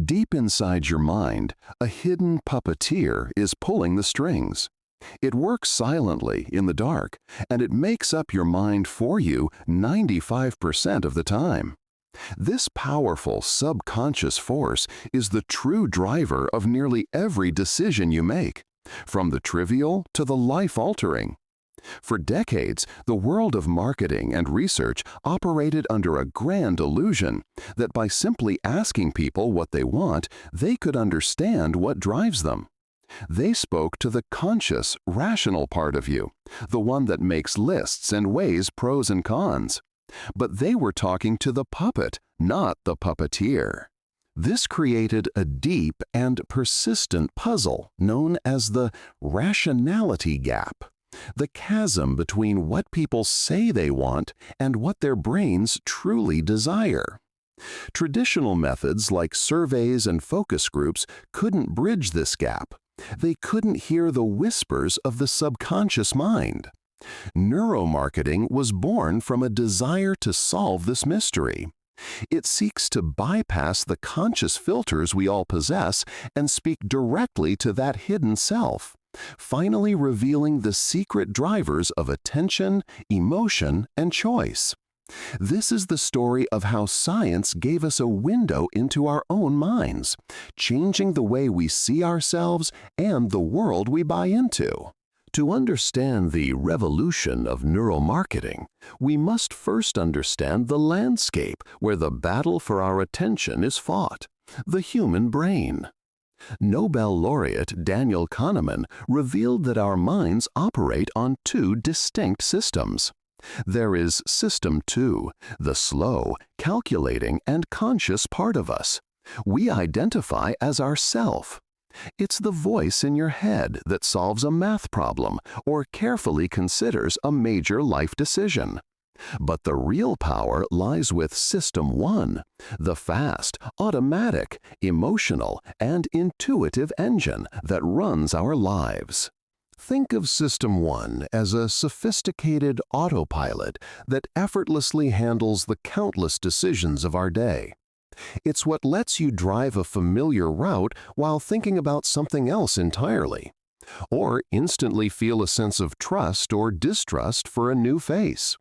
Deep inside your mind, a hidden puppeteer is pulling the strings. It works silently in the dark, and it makes up your mind for you 95% of the time. This powerful subconscious force is the true driver of nearly every decision you make, from the trivial to the life-altering. For decades, the world of marketing and research operated under a grand illusion that by simply asking people what they want, they could understand what drives them. They spoke to the conscious, rational part of you, the one that makes lists and weighs pros and cons. But they were talking to the puppet, not the puppeteer. This created a deep and persistent puzzle known as the rationality gap, the chasm between what people say they want and what their brains truly desire. Traditional methods like surveys and focus groups couldn't bridge this gap. They couldn't hear the whispers of the subconscious mind. Neuromarketing was born from a desire to solve this mystery. It seeks to bypass the conscious filters we all possess and speak directly to that hidden self, finally revealing the secret drivers of attention, emotion, and choice. This is the story of how science gave us a window into our own minds, changing the way we see ourselves and the world we buy into. To understand the revolution of neuromarketing, we must first understand the landscape where the battle for our attention is fought, the human brain. Nobel laureate Daniel Kahneman revealed that our minds operate on two distinct systems. There is System 2, the slow, calculating, and conscious part of us. We identify as ourself. It's the voice in your head that solves a math problem or carefully considers a major life decision. But the real power lies with System 1, the fast, automatic, emotional, and intuitive engine that runs our lives. Think of System 1 as a sophisticated autopilot that effortlessly handles the countless decisions of our day. It's what lets you drive a familiar route while thinking about something else entirely, or instantly feel a sense of trust or distrust for a new face.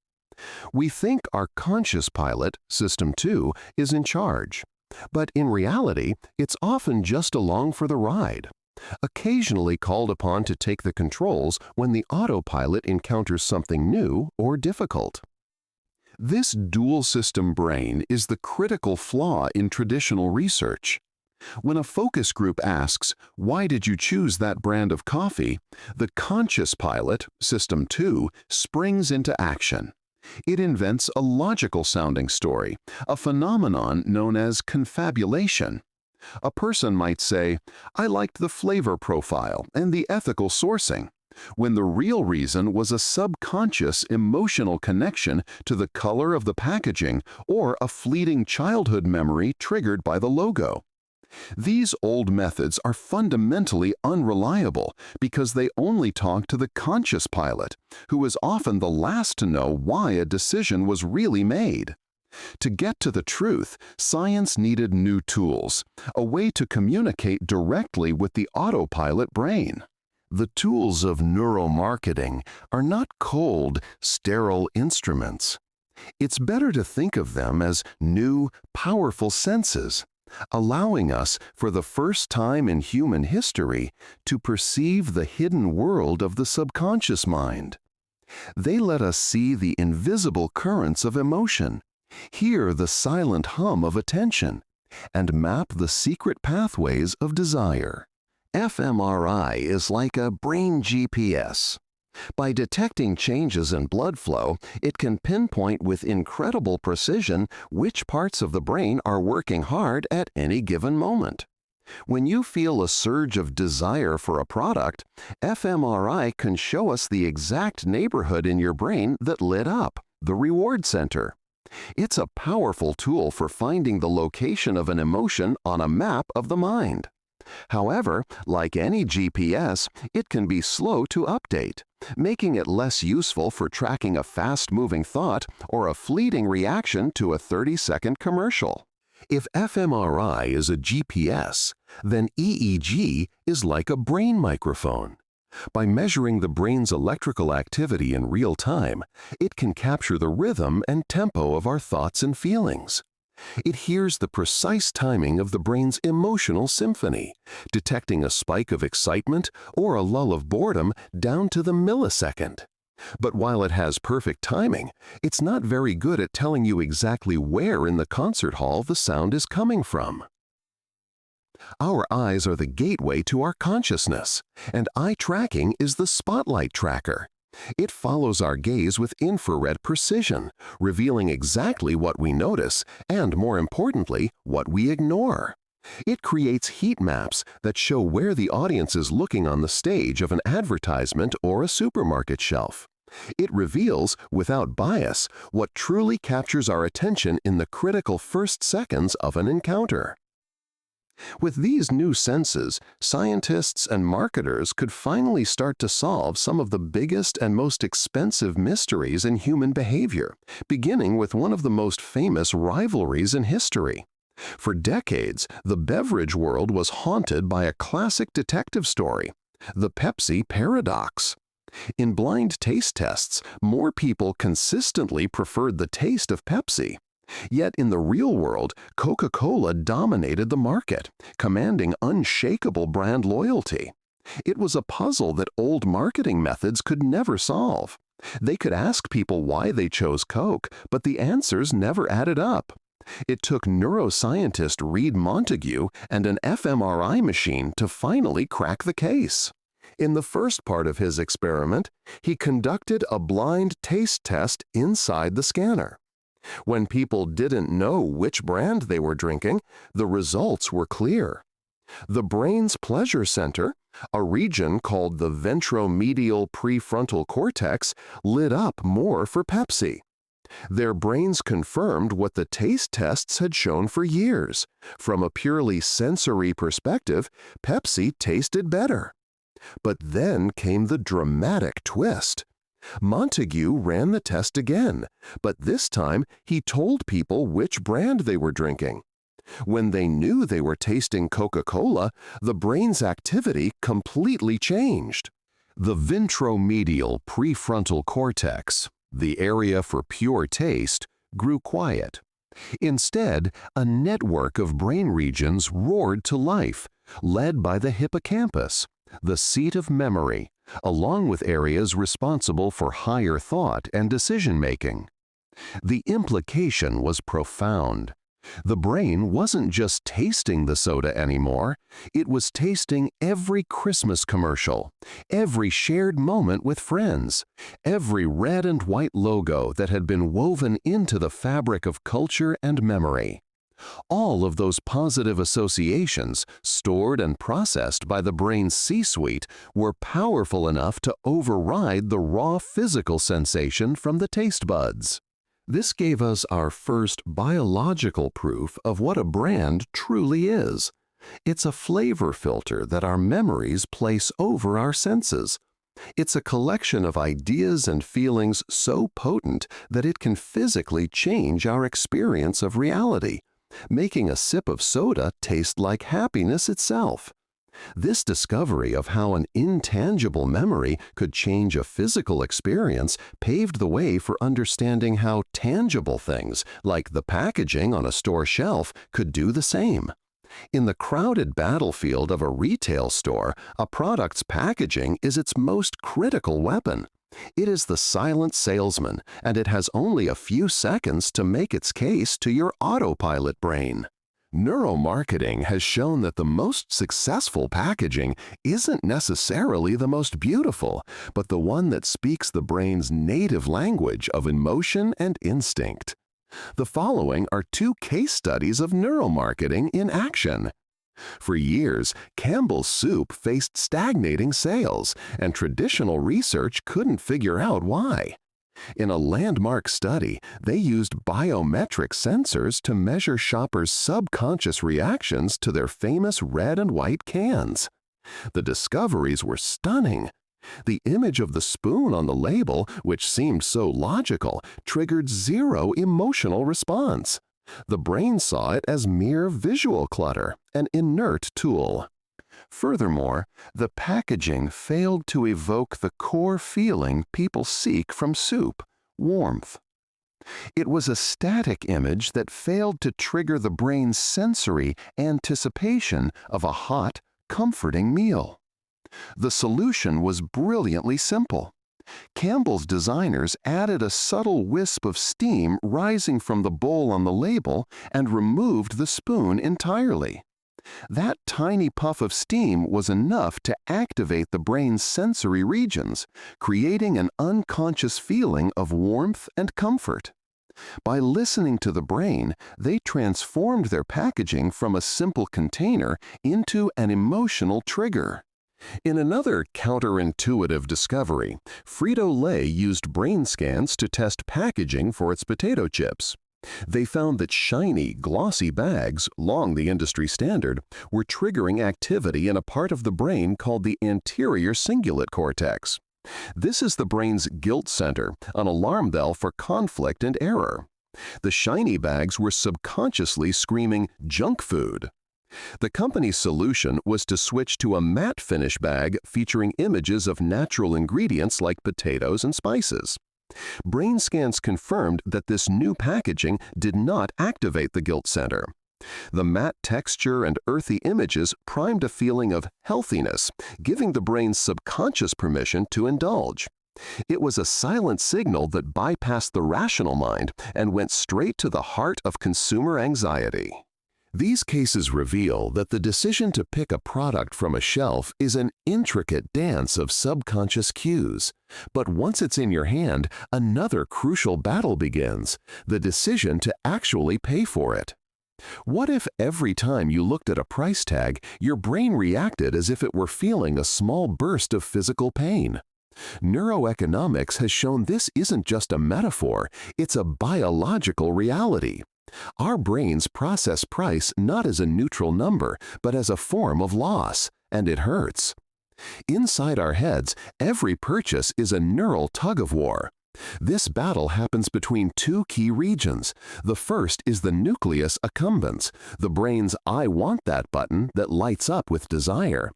We think our conscious pilot, System 2, is in charge, but in reality, it's often just along for the ride, occasionally called upon to take the controls when the autopilot encounters something new or difficult. This dual-system brain is the critical flaw in traditional research. When a focus group asks, "Why did you choose that brand of coffee?" the conscious pilot, System 2, springs into action. It invents a logical-sounding story, a phenomenon known as confabulation. A person might say, "I liked the flavor profile and the ethical sourcing," when the real reason was a subconscious emotional connection to the color of the packaging or a fleeting childhood memory triggered by the logo. These old methods are fundamentally unreliable because they only talk to the conscious pilot, who is often the last to know why a decision was really made. To get to the truth, science needed new tools, a way to communicate directly with the autopilot brain. The tools of neuromarketing are not cold, sterile instruments. It's better to think of them as new, powerful senses, allowing us, for the first time in human history, to perceive the hidden world of the subconscious mind. They let us see the invisible currents of emotion, hear the silent hum of attention, and map the secret pathways of desire. fMRI is like a brain GPS. By detecting changes in blood flow, it can pinpoint with incredible precision which parts of the brain are working hard at any given moment. When you feel a surge of desire for a product, fMRI can show us the exact neighborhood in your brain that lit up, the reward center. It's a powerful tool for finding the location of an emotion on a map of the mind. However, like any GPS, it can be slow to update, making it less useful for tracking a fast-moving thought or a fleeting reaction to a 30-second commercial. If fMRI is a GPS, then EEG is like a brain microphone. By measuring the brain's electrical activity in real time, it can capture the rhythm and tempo of our thoughts and feelings. It hears the precise timing of the brain's emotional symphony, detecting a spike of excitement or a lull of boredom down to the millisecond. But while it has perfect timing, it's not very good at telling you exactly where in the concert hall the sound is coming from. Our eyes are the gateway to our consciousness, and eye tracking is the spotlight tracker. It follows our gaze with infrared precision, revealing exactly what we notice and, more importantly, what we ignore. It creates heat maps that show where the audience is looking on the stage of an advertisement or a supermarket shelf. It reveals, without bias, what truly captures our attention in the critical first seconds of an encounter. With these new senses, scientists and marketers could finally start to solve some of the biggest and most expensive mysteries in human behavior, beginning with one of the most famous rivalries in history. For decades, the beverage world was haunted by a classic detective story, the Pepsi paradox. In blind taste tests, more people consistently preferred the taste of Pepsi. Yet in the real world, Coca-Cola dominated the market, commanding unshakable brand loyalty. It was a puzzle that old marketing methods could never solve. They could ask people why they chose Coke, but the answers never added up. It took neuroscientist Reed Montague and an fMRI machine to finally crack the case. In the first part of his experiment, he conducted a blind taste test inside the scanner. When people didn't know which brand they were drinking, the results were clear. The brain's pleasure center, a region called the ventromedial prefrontal cortex, lit up more for Pepsi. Their brains confirmed what the taste tests had shown for years. From a purely sensory perspective, Pepsi tasted better. But then came the dramatic twist. Montague ran the test again, but this time he told people which brand they were drinking. When they knew they were tasting Coca-Cola, the brain's activity completely changed. The ventromedial prefrontal cortex, the area for pure taste, grew quiet. Instead, a network of brain regions roared to life, led by the hippocampus, the seat of memory, along with areas responsible for higher thought and decision-making. The implication was profound. The brain wasn't just tasting the soda anymore, it was tasting every Christmas commercial, every shared moment with friends, every red and white logo that had been woven into the fabric of culture and memory. All of those positive associations, stored and processed by the brain's C-suite, were powerful enough to override the raw physical sensation from the taste buds. This gave us our first biological proof of what a brand truly is. It's a flavor filter that our memories place over our senses. It's a collection of ideas and feelings so potent that it can physically change our experience of reality, making a sip of soda taste like happiness itself. This discovery of how an intangible memory could change a physical experience paved the way for understanding how tangible things, like the packaging on a store shelf, could do the same. In the crowded battlefield of a retail store, a product's packaging is its most critical weapon. It is the silent salesman, and it has only a few seconds to make its case to your autopilot brain. Neuromarketing has shown that the most successful packaging isn't necessarily the most beautiful, but the one that speaks the brain's native language of emotion and instinct. The following are two case studies of neuromarketing in action. For years, Campbell's Soup faced stagnating sales, and traditional research couldn't figure out why. In a landmark study, they used biometric sensors to measure shoppers' subconscious reactions to their famous red and white cans. The discoveries were stunning. The image of the spoon on the label, which seemed so logical, triggered zero emotional response. The brain saw it as mere visual clutter, an inert tool. Furthermore, the packaging failed to evoke the core feeling people seek from soup: warmth. It was a static image that failed to trigger the brain's sensory anticipation of a hot, comforting meal. The solution was brilliantly simple. Campbell's designers added a subtle wisp of steam rising from the bowl on the label and removed the spoon entirely. That tiny puff of steam was enough to activate the brain's sensory regions, creating an unconscious feeling of warmth and comfort. By listening to the brain, they transformed their packaging from a simple container into an emotional trigger. In another counterintuitive discovery, Frito-Lay used brain scans to test packaging for its potato chips. They found that shiny, glossy bags, long the industry standard, were triggering activity in a part of the brain called the anterior cingulate cortex. This is the brain's guilt center, an alarm bell for conflict and error. The shiny bags were subconsciously screaming junk food. The company's solution was to switch to a matte finish bag featuring images of natural ingredients like potatoes and spices. Brain scans confirmed that this new packaging did not activate the guilt center. The matte texture and earthy images primed a feeling of healthiness, giving the brain's subconscious permission to indulge. It was a silent signal that bypassed the rational mind and went straight to the heart of consumer anxiety. These cases reveal that the decision to pick a product from a shelf is an intricate dance of subconscious cues. But once it's in your hand, another crucial battle begins: the decision to actually pay for it. What if every time you looked at a price tag, your brain reacted as if it were feeling a small burst of physical pain? Neuroeconomics has shown this isn't just a metaphor, it's a biological reality. Our brains process price not as a neutral number, but as a form of loss, and it hurts. Inside our heads, every purchase is a neural tug-of-war. This battle happens between two key regions. The first is the nucleus accumbens, the brain's "I want that" button that lights up with desire.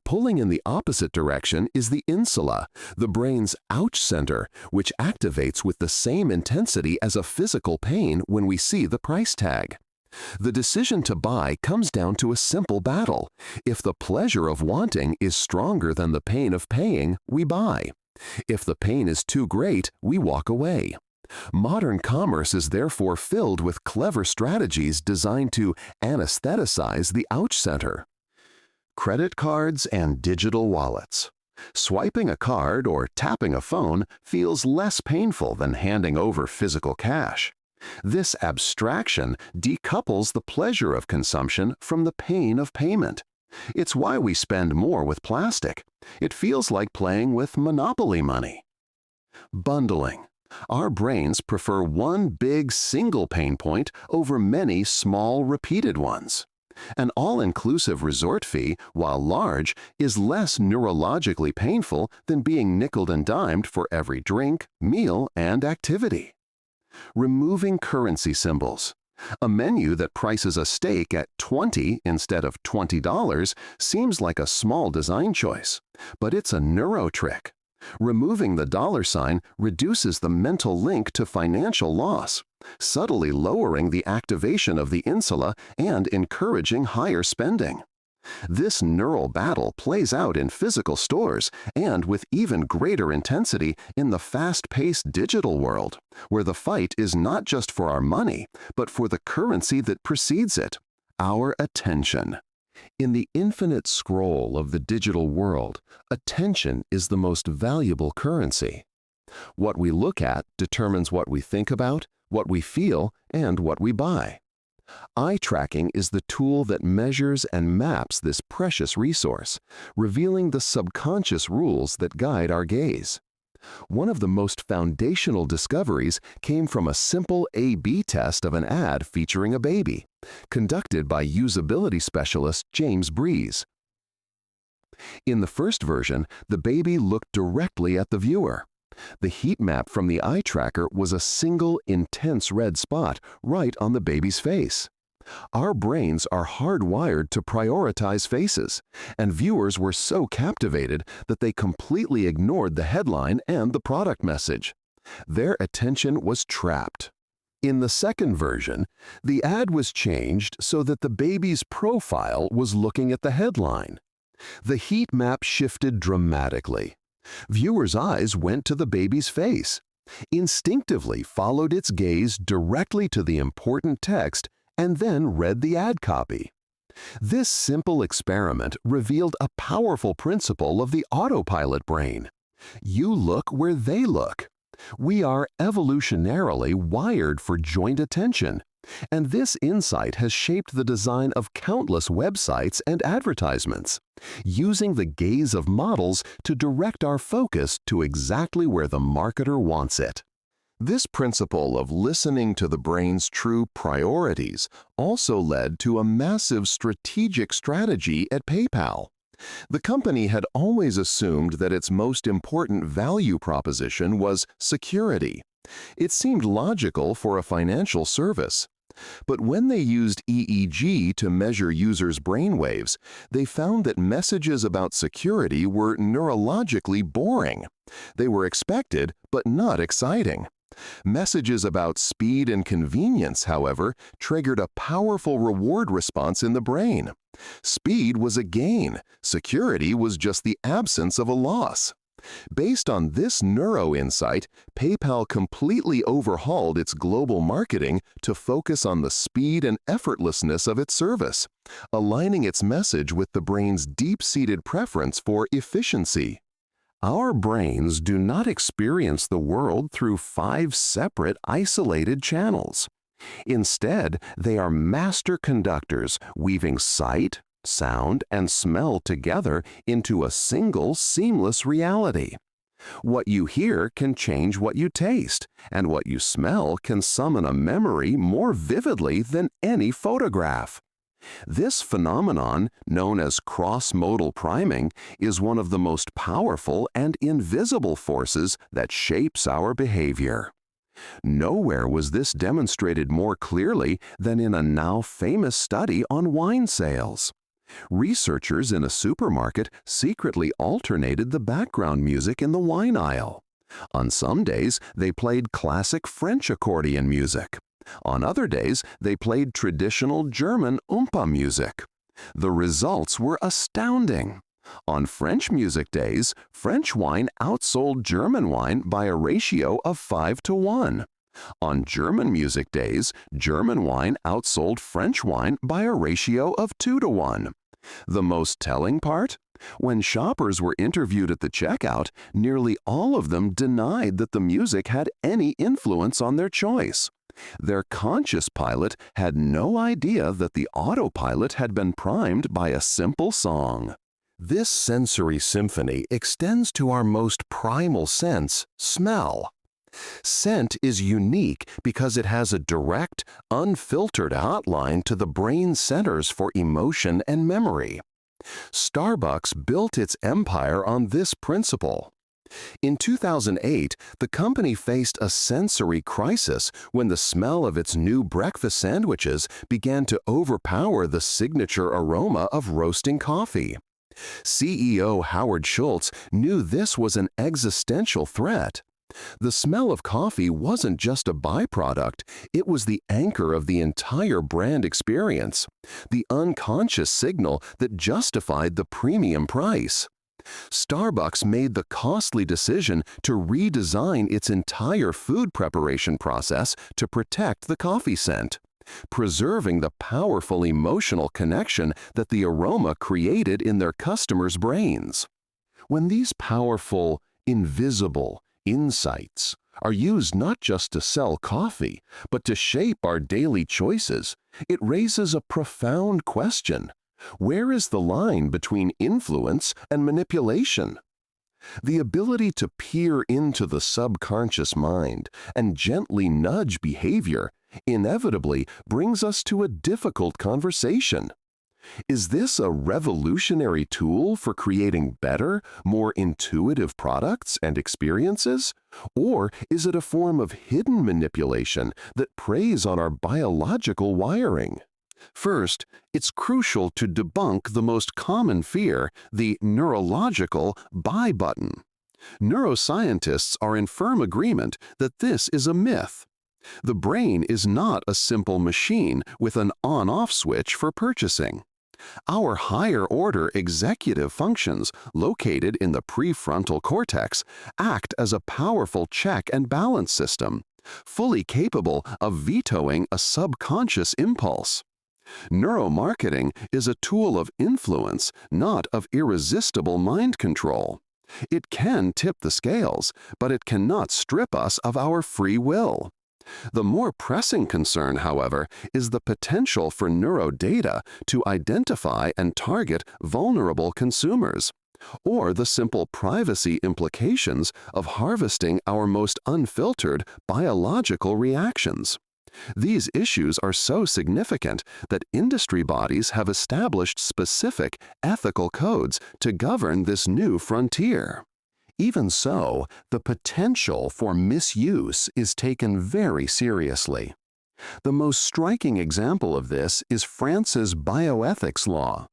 Pulling in the opposite direction is the insula, the brain's ouch center, which activates with the same intensity as a physical pain when we see the price tag. The decision to buy comes down to a simple battle. If the pleasure of wanting is stronger than the pain of paying, we buy. If the pain is too great, we walk away. Modern commerce is therefore filled with clever strategies designed to anesthetize the ouch center. Credit cards and digital wallets. Swiping a card or tapping a phone feels less painful than handing over physical cash. This abstraction decouples the pleasure of consumption from the pain of payment. It's why we spend more with plastic. It feels like playing with Monopoly money. Bundling. Our brains prefer one big single pain point over many small repeated ones. An all-inclusive resort fee, while large, is less neurologically painful than being nickeled and dimed for every drink, meal, and activity. Removing currency symbols. A menu that prices a steak at $20 instead of $20 seems like a small design choice, but it's a neuro trick. Removing the dollar sign reduces the mental link to financial loss, subtly lowering the activation of the insula and encouraging higher spending. This neural battle plays out in physical stores and with even greater intensity in the fast-paced digital world, where the fight is not just for our money, but for the currency that precedes it: our attention. In the infinite scroll of the digital world, attention is the most valuable currency. What we look at determines what we think about, what we feel, and what we buy. Eye tracking is the tool that measures and maps this precious resource, revealing the subconscious rules that guide our gaze. One of the most foundational discoveries came from a simple A/B test of an ad featuring a baby, conducted by usability specialist James Breeze. In the first version, the baby looked directly at the viewer. The heat map from the eye tracker was a single, intense red spot right on the baby's face. Our brains are hardwired to prioritize faces, and viewers were so captivated that they completely ignored the headline and the product message. Their attention was trapped. In the second version, the ad was changed so that the baby's profile was looking at the headline. The heat map shifted dramatically. Viewers' eyes went to the baby's face, instinctively followed its gaze directly to the important text, and then read the ad copy. This simple experiment revealed a powerful principle of the autopilot brain. You look where they look. We are evolutionarily wired for joint attention, and this insight has shaped the design of countless websites and advertisements, using the gaze of models to direct our focus to exactly where the marketer wants it. This principle of listening to the brain's true priorities also led to a massive strategic strategy at PayPal. The company had always assumed that its most important value proposition was security. It seemed logical for a financial service. But when they used EEG to measure users' brainwaves, they found that messages about security were neurologically boring. They were expected, but not exciting. Messages about speed and convenience, however, triggered a powerful reward response in the brain. Speed was a gain. Security was just the absence of a loss. Based on this neuro-insight, PayPal completely overhauled its global marketing to focus on the speed and effortlessness of its service, aligning its message with the brain's deep-seated preference for efficiency. Our brains do not experience the world through 5 separate, isolated channels. Instead, they are master conductors weaving sight, sound, and smell together into a single, seamless reality. What you hear can change what you taste, and what you smell can summon a memory more vividly than any photograph. This phenomenon, known as cross-modal priming, is one of the most powerful and invisible forces that shapes our behavior. Nowhere was this demonstrated more clearly than in a now famous study on wine sales. Researchers in a supermarket secretly alternated the background music in the wine aisle. On some days, they played classic French accordion music. On other days, they played traditional German Oompa music. The results were astounding. On French music days, French wine outsold German wine by a ratio of 5-to-1. On German music days, German wine outsold French wine by a ratio of 2-to-1. The most telling part? When shoppers were interviewed at the checkout, nearly all of them denied that the music had any influence on their choice. Their conscious pilot had no idea that the autopilot had been primed by a simple song. This sensory symphony extends to our most primal sense, smell. Scent is unique because it has a direct, unfiltered hotline to the brain centers for emotion and memory. Starbucks built its empire on this principle. In 2008, the company faced a sensory crisis when the smell of its new breakfast sandwiches began to overpower the signature aroma of roasting coffee. CEO Howard Schultz knew this was an existential threat. The smell of coffee wasn't just a byproduct, it was the anchor of the entire brand experience, the unconscious signal that justified the premium price. Starbucks made the costly decision to redesign its entire food preparation process to protect the coffee scent, preserving the powerful emotional connection that the aroma created in their customers' brains. When these powerful, invisible insights are used not just to sell coffee, but to shape our daily choices, it raises a profound question. Where is the line between influence and manipulation? The ability to peer into the subconscious mind and gently nudge behavior inevitably brings us to a difficult conversation. Is this a revolutionary tool for creating better, more intuitive products and experiences? Or is it a form of hidden manipulation that preys on our biological wiring? First, it's crucial to debunk the most common fear, the neurological buy button. Neuroscientists are in firm agreement that this is a myth. The brain is not a simple machine with an on-off switch for purchasing. Our higher-order executive functions, located in the prefrontal cortex, act as a powerful check and balance system, fully capable of vetoing a subconscious impulse. Neuromarketing is a tool of influence, not of irresistible mind control. It can tip the scales, but it cannot strip us of our free will. The more pressing concern, however, is the potential for neurodata to identify and target vulnerable consumers, or the simple privacy implications of harvesting our most unfiltered biological reactions. These issues are so significant that industry bodies have established specific ethical codes to govern this new frontier. Even so, the potential for misuse is taken very seriously. The most striking example of this is France's bioethics law.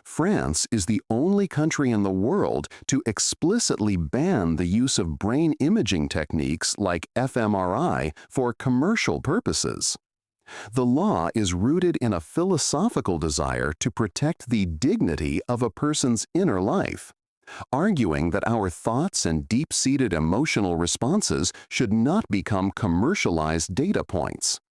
France is the only country in the world to explicitly ban the use of brain imaging techniques like fMRI for commercial purposes. The law is rooted in a philosophical desire to protect the dignity of a person's inner life, arguing that our thoughts and deep-seated emotional responses should not become commercialized data points.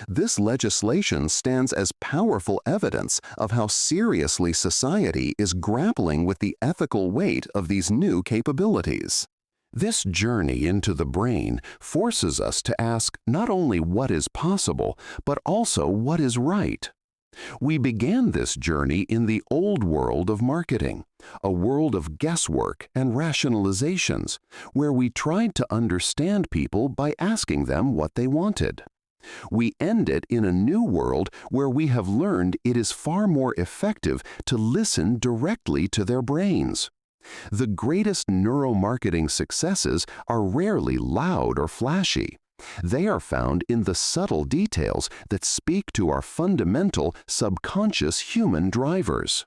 This legislation stands as powerful evidence of how seriously society is grappling with the ethical weight of these new capabilities. This journey into the brain forces us to ask not only what is possible, but also what is right. We began this journey in the old world of marketing, a world of guesswork and rationalizations, where we tried to understand people by asking them what they wanted. We end it in a new world where we have learned it is far more effective to listen directly to their brains. The greatest neuromarketing successes are rarely loud or flashy. They are found in the subtle details that speak to our fundamental subconscious human drivers.